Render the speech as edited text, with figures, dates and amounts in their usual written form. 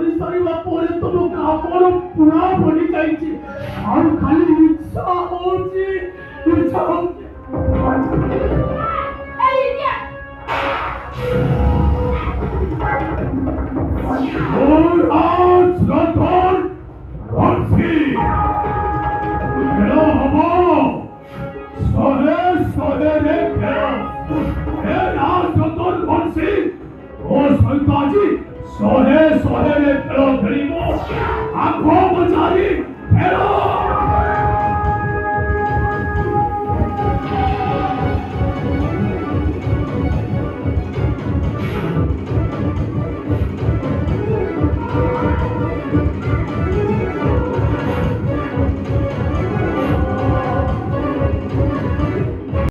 କରି ସାରିବା ପରେ ତ ମୁଁ କାମର ପୁରା ବନି ଯାଇଛି ଆଉ ଖାଲି ଇଚ୍ଛା ହଉଛି शहे शहे